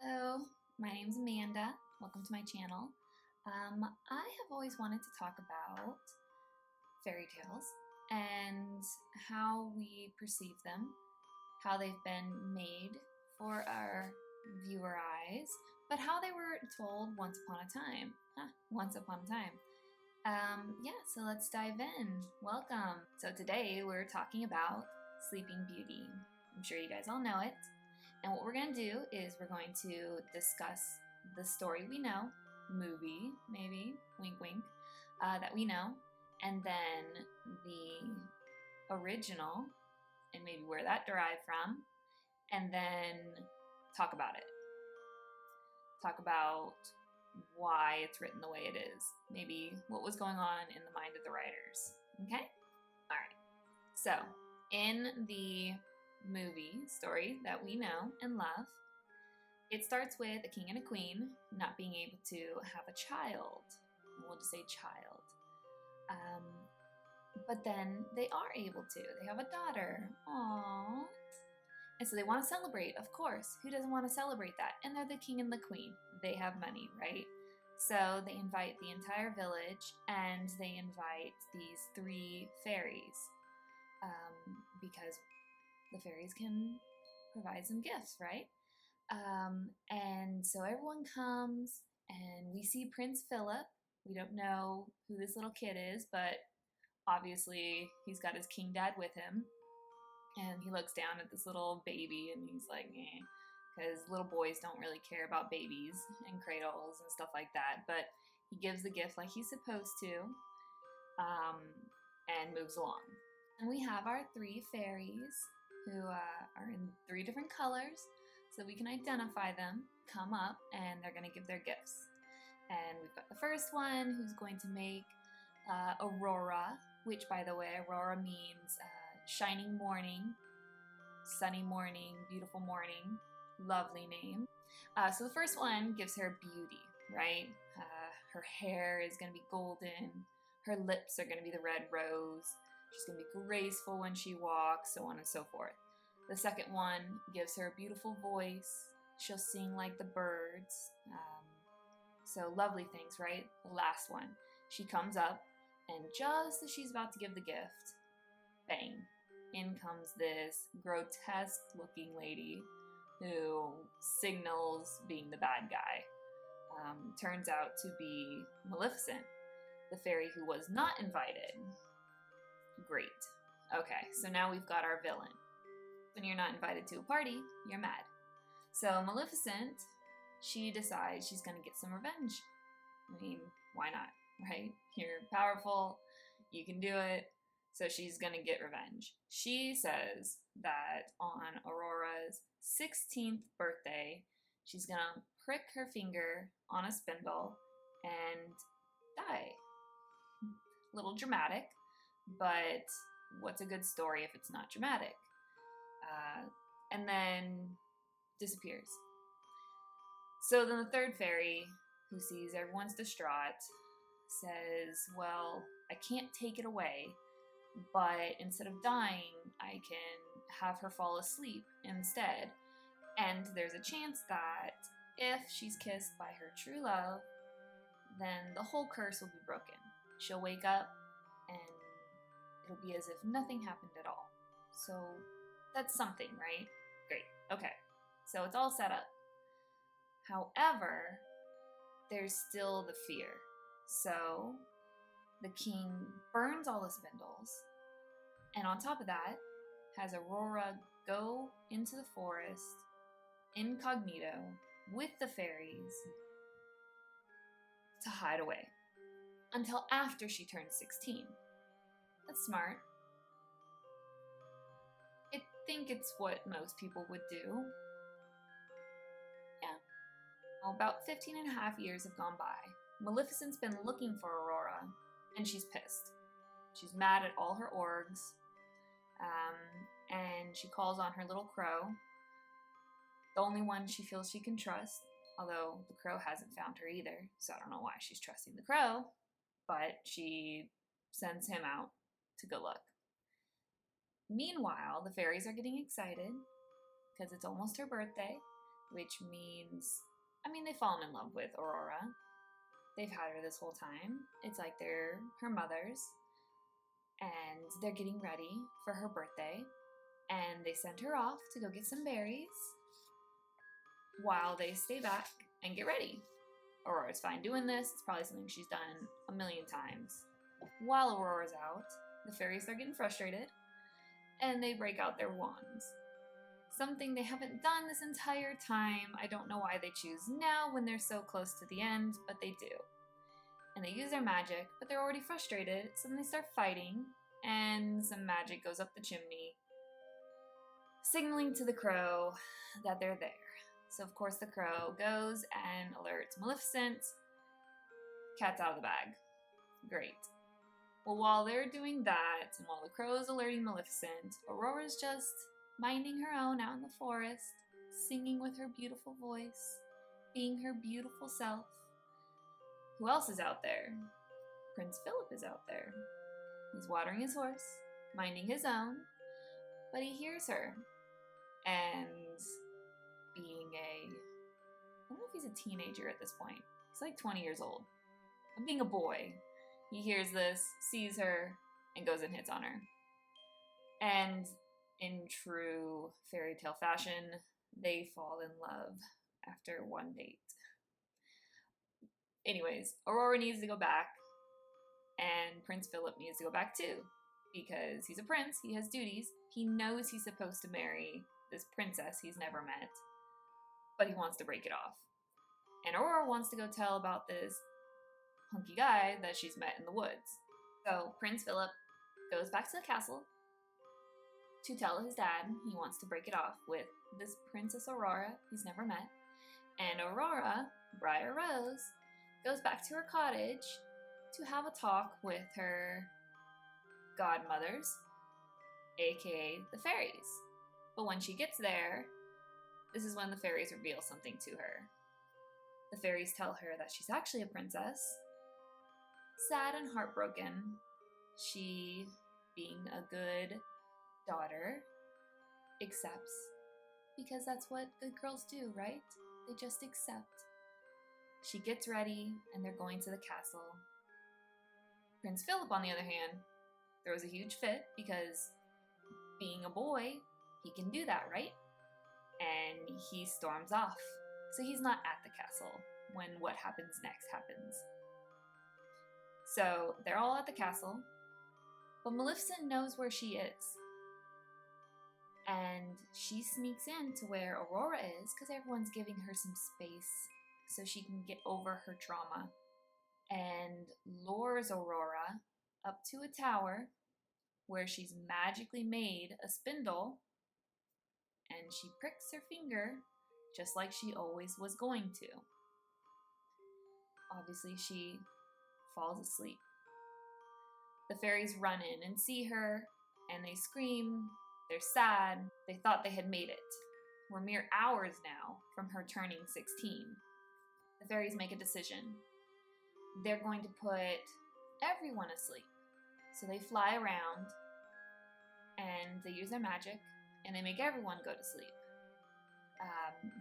Hello, my name's Amanda. Welcome to my channel. I have always wanted to talk about fairy tales and how we perceive them, how they've been made for our viewer eyes, but how they were told once upon a time. Once upon a time. Yeah, so let's dive in. Welcome. So today we're talking about Sleeping Beauty. I'm sure you guys all know it. And what we're going to do is we're going to discuss the story we know, movie, maybe, wink wink, that we know, and then the original, and maybe where that derived from, and then talk about it. Talk about why it's written the way it is, maybe what was going on in the mind of the writers. Okay? All right. So, in the movie story that we know and love, it starts with a king and a queen not being able to have a child. We'll just say child. But then they are able to. They have a daughter. Aww. And so they want to celebrate, of course. Who doesn't want to celebrate that? And they're the king and the queen. They have money, right? So they invite the entire village and they invite these 3 fairies because the fairies can provide some gifts, right? And so everyone comes and we see Prince Philip. We don't know who this little kid is, but obviously he's got his king dad with him. And he looks down at this little baby and he's like, eh, because little boys don't really care about babies and cradles and stuff like that. But he gives the gift like he's supposed to and moves along. And we have our 3 fairies who are in 3 different colors so we can identify them, come up, and they're going to give their gifts. And we've got the first one who's going to make Aurora, which, by the way, Aurora means shining morning, sunny morning, beautiful morning, lovely name. So the first one gives her beauty, right? Her hair is going to be golden, her lips are going to be the red rose, she's going to be graceful when she walks, so on and so forth. The second one gives her a beautiful voice, she'll sing like the birds, so lovely things, right? The last one, she comes up, and just as she's about to give the gift, bang, in comes this grotesque looking lady who signals being the bad guy. Turns out to be Maleficent, the fairy who was not invited. Great. Okay, so now we've got our villain. When you're not invited to a party, you're mad. So Maleficent, she decides she's going to get some revenge. I mean, why not, right? You're powerful, you can do it. So she's going to get revenge. She says that on Aurora's 16th birthday, she's going to prick her finger on a spindle and die. A little dramatic, but what's a good story if it's not dramatic? And then disappears. So then the third fairy, who sees everyone's distraught, says, well, I can't take it away, but instead of dying, I can have her fall asleep instead. And there's a chance that if she's kissed by her true love, then the whole curse will be broken. She'll wake up and it'll be as if nothing happened at all. So that's something, right? Great. Okay. So it's all set up. However, there's still the fear. So the king burns all the spindles, and on top of that, has Aurora go into the forest incognito with the fairies to hide away until after she turns 16. That's smart. I think it's what most people would do. Yeah. Well, about 15 and a half years have gone by. Maleficent's been looking for Aurora, and she's pissed. She's mad at all her orgs, and she calls on her little crow, the only one she feels she can trust, although the crow hasn't found her either, so I don't know why she's trusting the crow, but she sends him out to go look. Meanwhile, the fairies are getting excited because it's almost her birthday. which means, they've fallen in love with Aurora. They've had her this whole time. It's like they're her mothers, and they're getting ready for her birthday, and they send her off to go get some berries while they stay back and get ready. Aurora's fine doing this. It's probably something she's done a million times. While Aurora's out, the fairies are getting frustrated, and they break out their wands. Something they haven't done this entire time. I don't know why they choose now when they're so close to the end, but they do. And they use their magic, but they're already frustrated, so then they start fighting, and some magic goes up the chimney, signaling to the crow that they're there. So of course the crow goes and alerts Maleficent. Cat's out of the bag. Great. Well, while they're doing that, and while the crow's alerting Maleficent, Aurora's just minding her own out in the forest, singing with her beautiful voice, being her beautiful self. Who else is out there? Prince Philip is out there. He's watering his horse, minding his own, but he hears her. And I don't know if he's a teenager at this point. He's like 20 years old. But being a boy, he hears this, sees her, and goes and hits on her. And in true fairy tale fashion, they fall in love after one date. Anyways, Aurora needs to go back, and Prince Philip needs to go back too, because he's a prince, he has duties, he knows he's supposed to marry this princess he's never met, but he wants to break it off. And Aurora wants to go tell about this hunky guy that she's met in the woods. So Prince Philip goes back to the castle to tell his dad he wants to break it off with this Princess Aurora he's never met. And Aurora, Briar Rose, goes back to her cottage to have a talk with her godmothers, aka the fairies. But when she gets there, this is when the fairies reveal something to her. The fairies tell her that she's actually a princess. Sad and heartbroken, she, being a good daughter, accepts, because that's what good girls do, right? They just accept. She gets ready, and they're going to the castle. Prince Philip, on the other hand, throws a huge fit, because being a boy, he can do that, right? And he storms off. So he's not at the castle when what happens next happens. So they're all at the castle, but Maleficent knows where she is. And she sneaks in to where Aurora is, because everyone's giving her some space so she can get over her trauma, and lures Aurora up to a tower where she's magically made a spindle, and she pricks her finger just like she always was going to. Obviously, she falls asleep. The fairies run in and see her, and they scream. They're sad. They thought they had made it. We're mere hours now from her turning 16. The fairies make a decision. They're going to put everyone asleep. So they fly around, and they use their magic, and they make everyone go to sleep.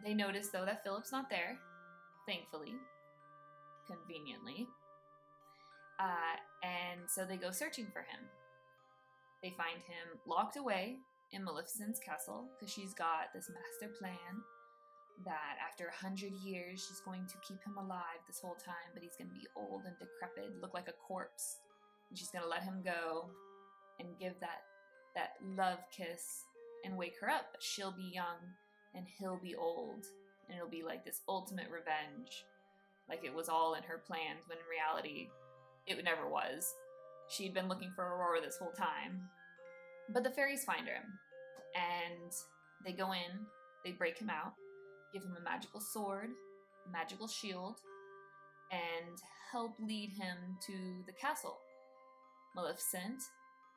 They notice, though, that Philip's not there, thankfully, conveniently. And so they go searching for him. They find him locked away in Maleficent's castle, because she's got this master plan that after 100 years, she's going to keep him alive this whole time, but he's going to be old and decrepit, look like a corpse. And she's going to let him go and give that love kiss and wake her up, but she'll be young and he'll be old, and it'll be like this ultimate revenge, like it was all in her plans, when in reality it never was. She'd been looking for Aurora this whole time. But the fairies find her, and they go in, they break him out, give him a magical sword, a magical shield, and help lead him to the castle. Maleficent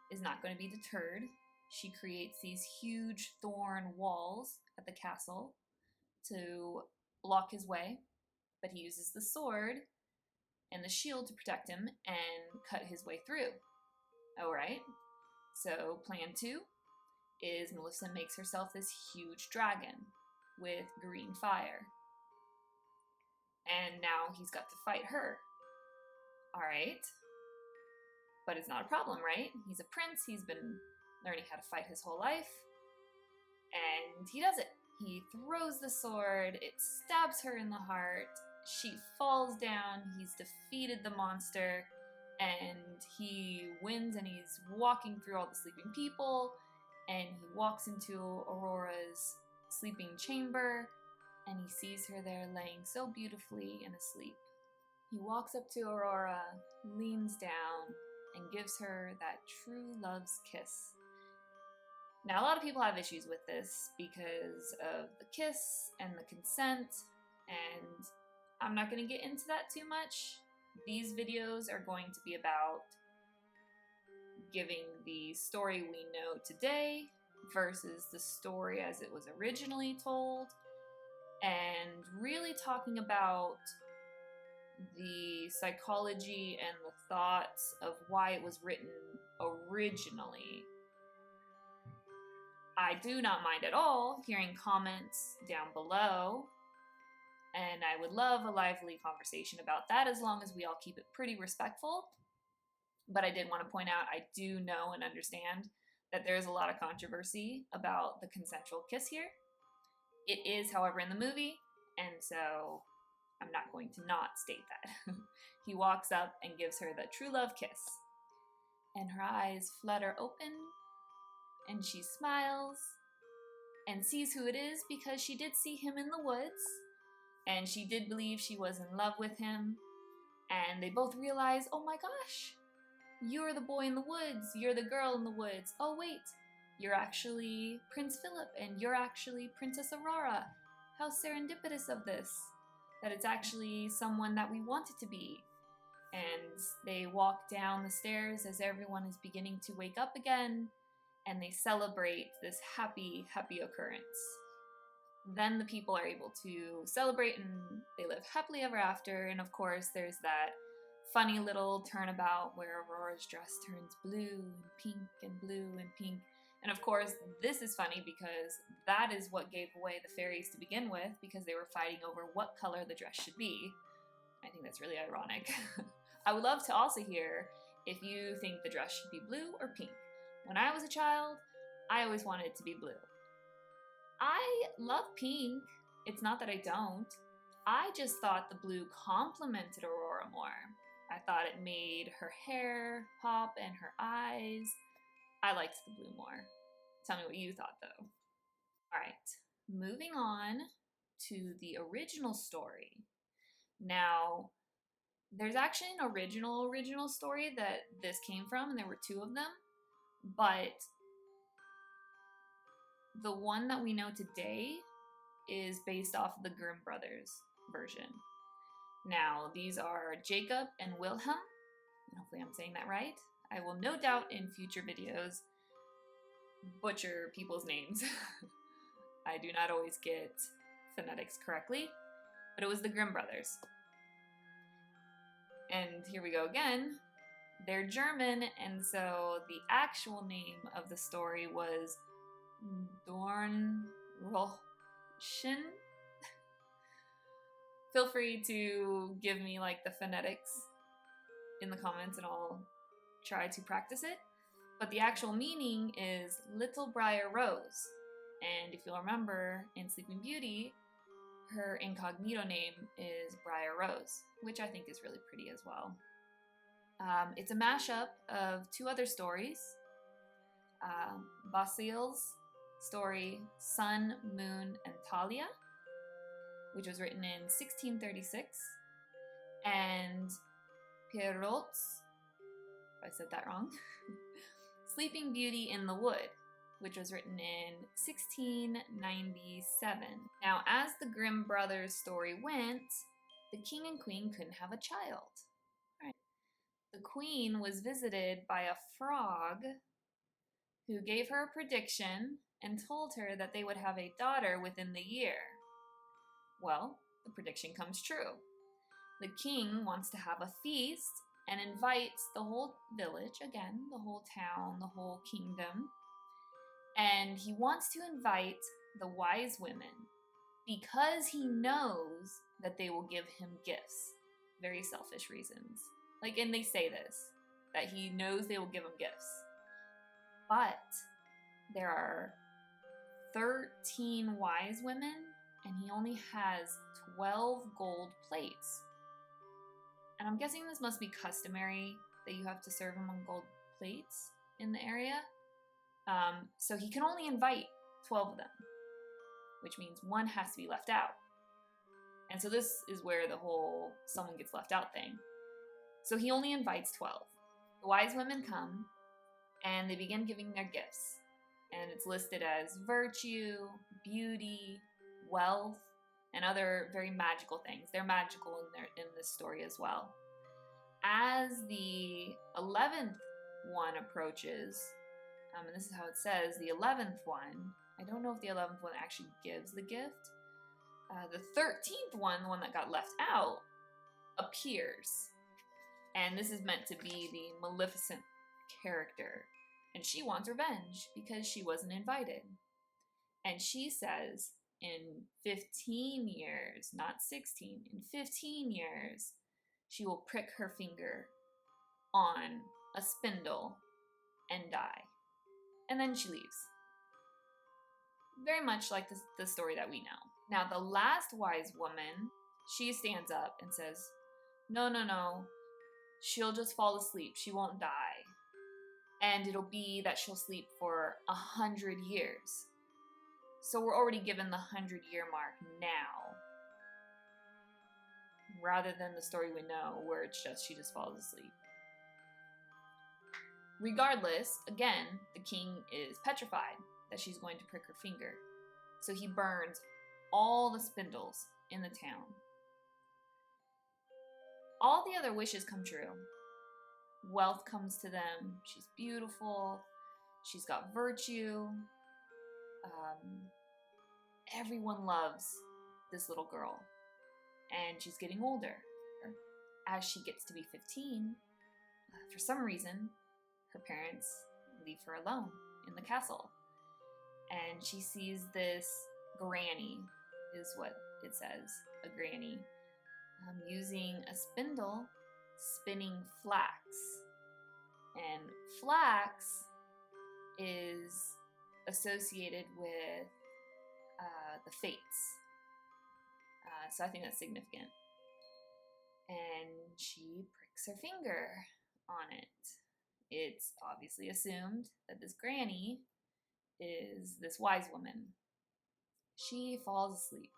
is not going to be deterred. She creates these huge thorn walls at the castle to block his way, but he uses the sword and the shield to protect him and cut his way through. Alright, so plan 2 is Maleficent makes herself this huge dragon, with green fire. And now he's got to fight her. All right. But it's not a problem, right? He's a prince. He's been learning how to fight his whole life. And he does it. He throws the sword. It stabs her in the heart. She falls down. He's defeated the monster. And he wins, and he's walking through all the sleeping people. And he walks into Aurora's sleeping chamber. And he sees her there laying so beautifully and asleep. He walks up to Aurora, leans down, and gives her that true love's kiss. Now, a lot of people have issues with this because of the kiss and the consent, and I'm not going to get into that too much. These videos are going to be about giving the story we know today versus the story as it was originally told, and really talking about the psychology and the thoughts of why it was written originally. I do not mind at all hearing comments down below, and I would love a lively conversation about that as long as we all keep it pretty respectful. But I did want to point out, I do know and understand that there is a lot of controversy about the consensual kiss here. It is, however, in the movie, and so I'm not going to not state that. He walks up and gives her the true love kiss. And her eyes flutter open, and she smiles and sees who it is because she did see him in the woods, and she did believe she was in love with him. And they both realize, oh my gosh, you're the boy in the woods, you're the girl in the woods. Oh wait, you're actually Prince Philip, and you're actually Princess Aurora. How serendipitous of this, that it's actually someone that we want it to be. And they walk down the stairs as everyone is beginning to wake up again, and they celebrate this happy, happy occurrence. Then the people are able to celebrate, and they live happily ever after. And of course, there's that funny little turnabout where Aurora's dress turns blue and pink and blue and pink. And of course, this is funny because that is what gave away the fairies to begin with, because they were fighting over what color the dress should be. I think that's really ironic. I would love to also hear if you think the dress should be blue or pink. When I was a child, I always wanted it to be blue. I love pink. It's not that I don't. I just thought the blue complemented Aurora more. I thought it made her hair pop and her eyes. I liked the blue more. Tell me what you thought, though. All right, moving on to the original story. Now, there's actually an original story that this came from, and there were two of them. But the one that we know today is based off of the Grimm brothers version. Now, these are Jacob and Wilhelm, and hopefully I'm saying that right. I will no doubt in future videos butcher people's names. I do not always get phonetics correctly, but it was the Grimm brothers. And here we go again. They're German, and so the actual name of the story was Dornroschen. Feel free to give me like the phonetics in the comments and I'll try to practice it. But the actual meaning is Little Briar Rose. And if you'll remember, in Sleeping Beauty, her incognito name is Briar Rose, which I think is really pretty as well. It's a mashup of two other stories. Basil's story, Sun, Moon, and Talia, which was written in 1636, and Perrault's, if I said that wrong, Sleeping Beauty in the Wood, which was written in 1697. Now, as the Grimm brothers' story went, the king and queen couldn't have a child. Right. The queen was visited by a frog who gave her a prediction and told her that they would have a daughter within the year. Well, the prediction comes true. The king wants to have a feast and invites the whole village, again, the whole town, the whole kingdom, and he wants to invite the wise women. because he knows that they will give him gifts. Very selfish reasons. Like, and they say this, that he knows they will give him gifts. But there are 13 wise women, and he only has 12 gold plates. And I'm guessing this must be customary that you have to serve him on gold plates in the area. So he can only invite 12 of them, which means one has to be left out. And so this is where the whole someone gets left out thing. So he only invites 12. The wise women come, and they begin giving their gifts. And it's listed as virtue, beauty, wealth, and other very magical things. They're magical in this story as well. As the 11th one approaches, and this is how it says, the 11th one, I don't know if the 11th one actually gives the gift. The 13th one, the one that got left out, appears. And this is meant to be the Maleficent character. And she wants revenge because she wasn't invited. And she says, in 15 years, not 16, in 15 years, she will prick her finger on a spindle and die. And then she leaves. Very much like the story that we know. Now, the last wise woman, she stands up and says, no, she'll just fall asleep. She won't die. And it'll be that she'll sleep for 100 years. So we're already given the 100-year mark now, rather than the story we know where she just falls asleep. Regardless, again, the king is petrified that she's going to prick her finger. So he burns all the spindles in the town. All the other wishes come true. Wealth comes to them. She's beautiful. She's got virtue. Everyone loves this little girl. And she's getting older. As she gets to be 15, for some reason, her parents leave her alone in the castle. And she sees this granny, is what it says, a granny, using a spindle, spinning flax. And flax is associated with the fates. So I think that's significant. And she pricks her finger on it. It's obviously assumed that this granny is this wise woman. She falls asleep.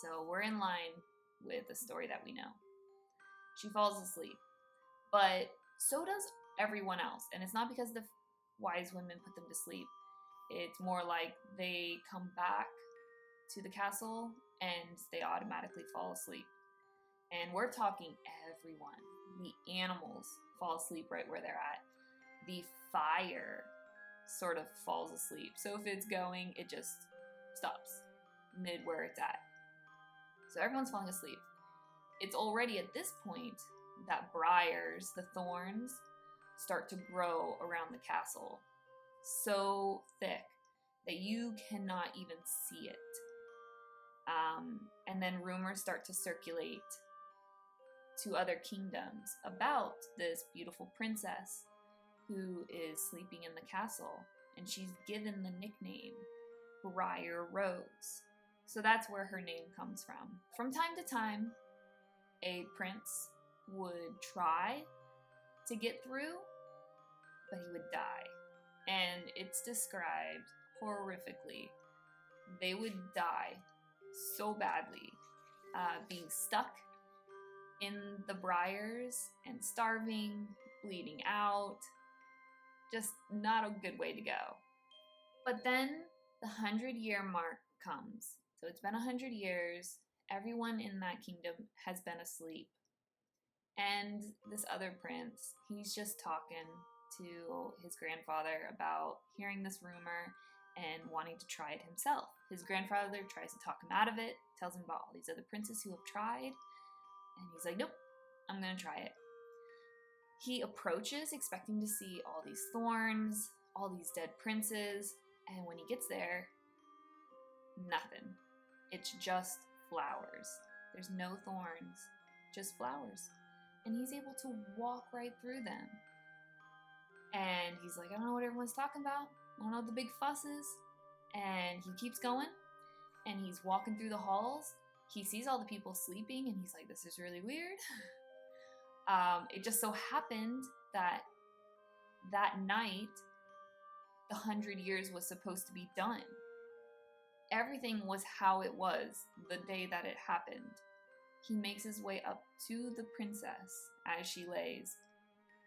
So we're in line with the story that we know. She falls asleep. But so does everyone else. And it's not because the wise women put them to sleep. It's more like they come back to the castle and they automatically fall asleep. And we're talking everyone. The animals fall asleep right where they're at. The fire sort of falls asleep. So if it's going, it just stops mid where it's at. So everyone's falling asleep. It's already at this point that briars, the thorns, start to grow around the castle. So thick that you cannot even see it. And then rumors start to circulate to other kingdoms about this beautiful princess who is sleeping in the castle, and she's given the nickname Briar Rose. So that's where her name comes from. From time to time, a prince would try to get through, but he would die. And it's described horrifically. They would die so badly, being stuck in the briars and starving, bleeding out. Just not a good way to go. But then the 100-year mark comes. So it's been 100 years. Everyone in that kingdom has been asleep. And this other prince, he's just talking to his grandfather about hearing this rumor and wanting to try it himself. His grandfather tries to talk him out of it, tells him about all these other princes who have tried. And he's like, nope, I'm going to try it. He approaches expecting to see all these thorns, all these dead princes, and when he gets there, nothing. It's just flowers. There's no thorns, just flowers. And he's able to walk right through them. And he's like, I don't know what everyone's talking about. I don't know what the big fuss is. And he keeps going. And he's walking through the halls. He sees all the people sleeping. And he's like, this is really weird. It just so happened that night, the 100 years was supposed to be done. Everything was how it was the day that it happened. He makes his way up to the princess as she lays,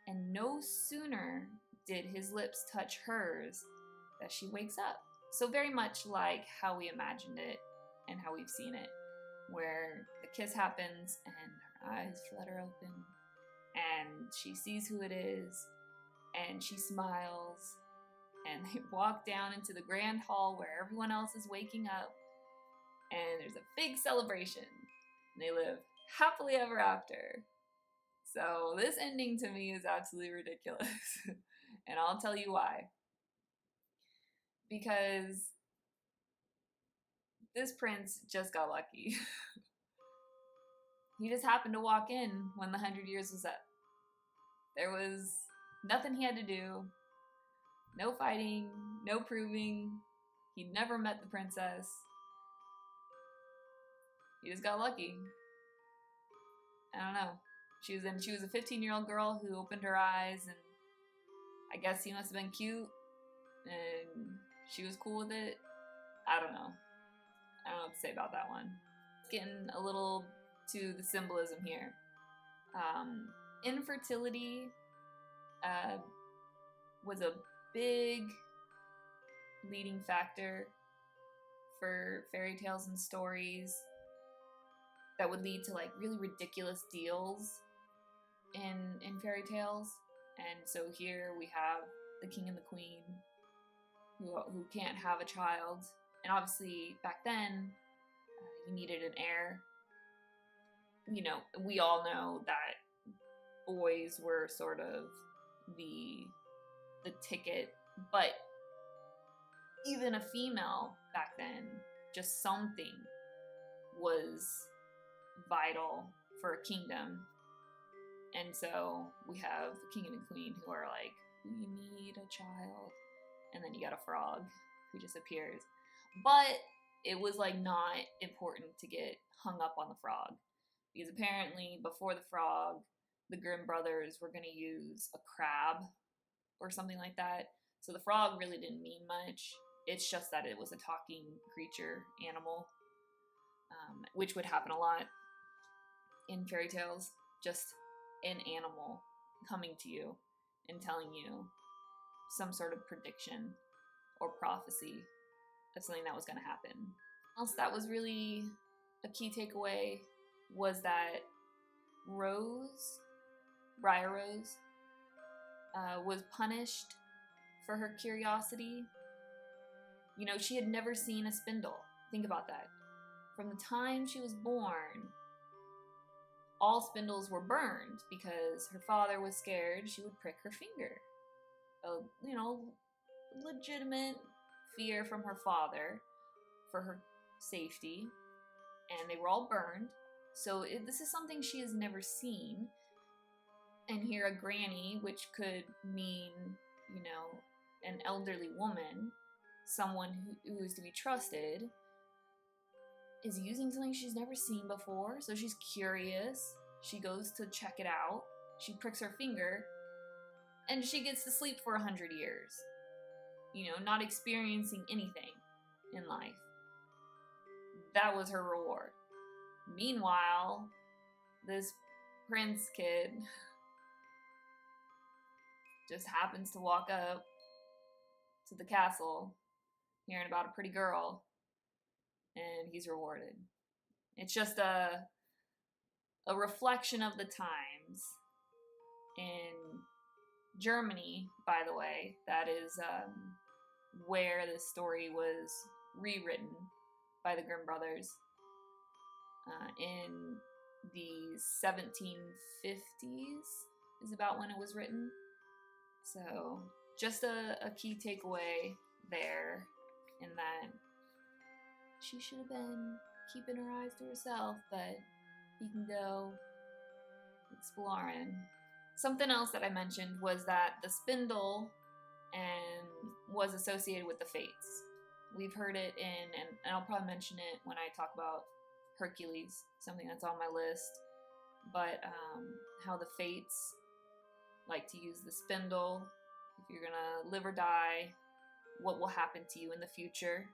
and no sooner did his lips touch hers that she wakes up. So very much like how we imagined it and how we've seen it, where the kiss happens and her eyes flutter open and she sees who it is and she smiles, and they walk down into the grand hall where everyone else is waking up, and there's a big celebration. And they live happily ever after. So this ending to me is absolutely ridiculous. And I'll tell you why. Because this prince just got lucky. He just happened to walk in when the 100 years was up. There was nothing he had to do. No fighting, no proving. He'd never met the princess. He just got lucky. I don't know. She was a 15-year-old girl who opened her eyes, and I guess he must have been cute, and she was cool with it. I don't know. I don't know what to say about that one. Getting a little to the symbolism here. Infertility was a big leading factor for fairy tales and stories that would lead to like really ridiculous deals in fairy tales. And so here we have the king and the queen who can't have a child. And obviously back then you needed an heir. You know, we all know that boys were sort of the ticket, but even a female back then, just something was vital for a kingdom. And so we have the king and the queen who are like, we need a child. And then you got a frog who just appears. But it was like not important to get hung up on the frog, because apparently before the frog, the Grimm brothers were going to use a crab or something like that. So the frog really didn't mean much. It's just that it was a talking creature, animal, which would happen a lot in fairy tales. Just an animal coming to you and telling you some sort of prediction or prophecy of something that was going to happen. Else that was really a key takeaway was that Briar Rose, was punished for her curiosity. You know, she had never seen a spindle. Think about that. From the time she was born, all spindles were burned because her father was scared she would prick her finger. You know, legitimate fear from her father for her safety, and they were all burned. So this is something she has never seen. And here a granny, which could mean, you know, an elderly woman, someone who is to be trusted, is using something she's never seen before. So she's curious. She goes to check it out. She pricks her finger, and she gets to sleep for 100 years. You know, not experiencing anything in life. That was her reward. Meanwhile, this prince kid just happens to walk up to the castle hearing about a pretty girl, and he's rewarded. It's just a reflection of the times. In Germany, by the way, that is where this story was rewritten by the Grimm brothers in the 1750s is about when it was written. So just a key takeaway there, in that she should have been keeping her eyes to herself, but he can go exploring. Something else that I mentioned was that the spindle and was associated with the fates. We've heard it and I'll probably mention it when I talk about Hercules, something that's on my list, but how the fates like to use the spindle. If you're gonna live or die, what will happen to you in the future.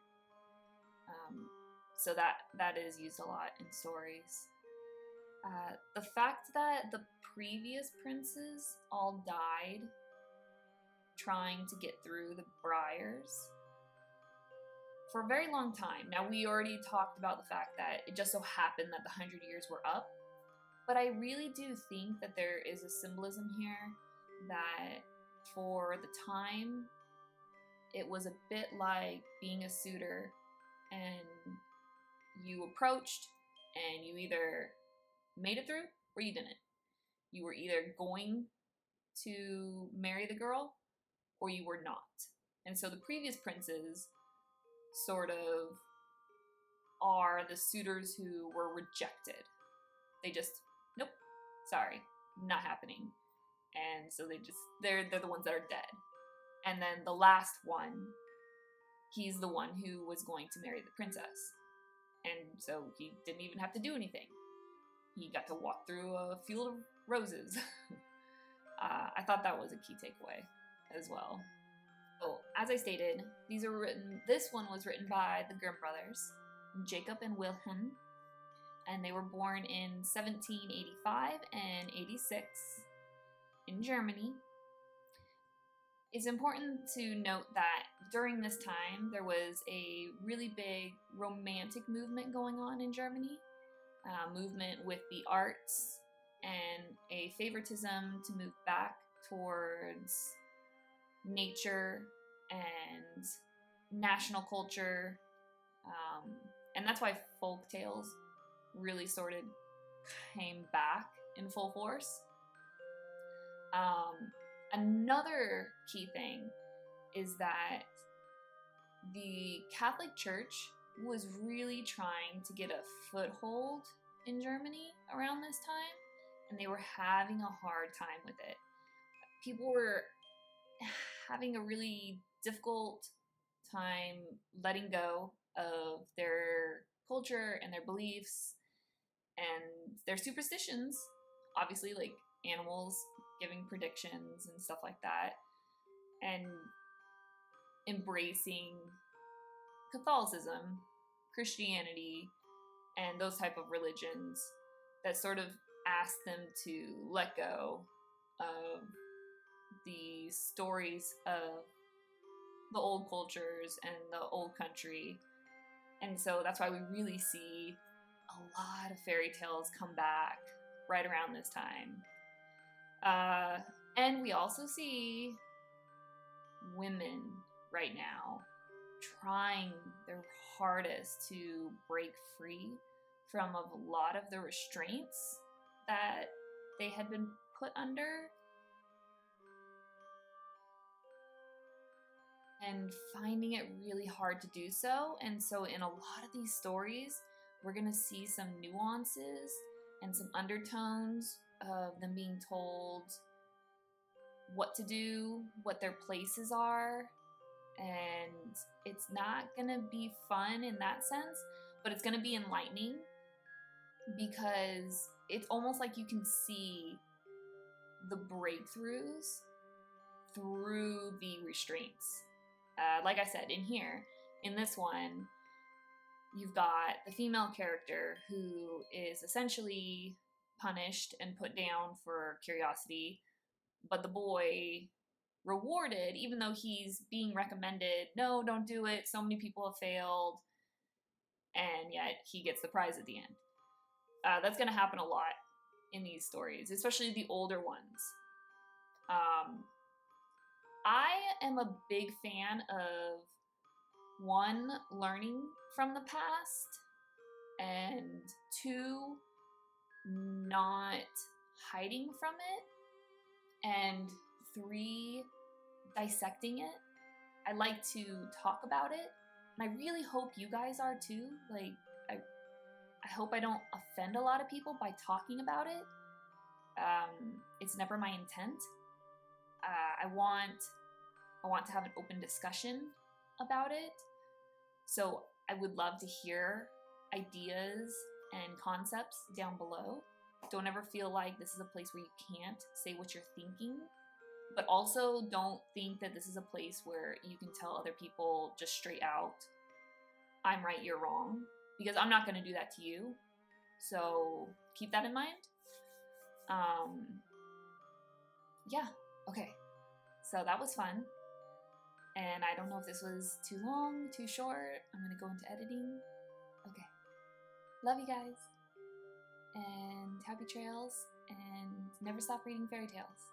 So that is used a lot in stories. The fact that the previous princes all died trying to get through the briars for a very long time. Now, we already talked about the fact that it just so happened that the 100 years were up, but I really do think that there is a symbolism here that for the time, it was a bit like being a suitor and you approached and you either made it through or you didn't. You were either going to marry the girl or you were not. And so the previous princes sort of are the suitors who were rejected. They just, nope, sorry, not happening. And so they're the ones that are dead. And then the last one, he's the one who was going to marry the princess. And so he didn't even have to do anything. He got to walk through a field of roses. I thought that was a key takeaway as well. So, as I stated, this one was written by the Grimm brothers, Jacob and Wilhelm, and they were born in 1785 and 86 in Germany. It's important to note that during this time, there was a really big romantic movement going on in Germany, movement with the arts and a favoritism to move back towards nature and national culture. And that's why folk tales really sort of came back in full force. Another key thing is that the Catholic Church was really trying to get a foothold in Germany around this time, and they were having a hard time with it. People were having a really difficult time letting go of their culture and their beliefs and their superstitions, obviously, like animals giving predictions and stuff like that, and embracing Catholicism, Christianity, and those type of religions that sort of ask them to let go of the stories of the old cultures and the old country. And so that's why we really see a lot of fairy tales come back right around this time. And we also see women right now trying their hardest to break free from a lot of the restraints that they had been put under, and finding it really hard to do so. And so in a lot of these stories, we're going to see some nuances and some undertones of them being told what to do, what their places are. And it's not going to be fun in that sense, but it's going to be enlightening because it's almost like you can see the breakthroughs through the restraints. Like I said, in this one, you've got the female character who is essentially punished and put down for curiosity, but the boy rewarded, even though he's being recommended, no, don't do it, so many people have failed, and yet he gets the prize at the end. That's going to happen a lot in these stories, especially the older ones. I am a big fan of, one, learning from the past, and two, not hiding from it, and three, dissecting it. I like to talk about it, and I really hope you guys are too. Like, I hope I don't offend a lot of people by talking about it. It's never my intent. I want to have an open discussion about it. So I would love to hear ideas and concepts down below. Don't ever feel like this is a place where you can't say what you're thinking, but also don't think that this is a place where you can tell other people just straight out, I'm right, you're wrong, because I'm not going to do that to you. So keep that in mind. Yeah, okay. So that was fun. And I don't know if this was too long, too short. I'm going to go into editing. Okay. Love you guys. And happy trails. And never stop reading fairy tales.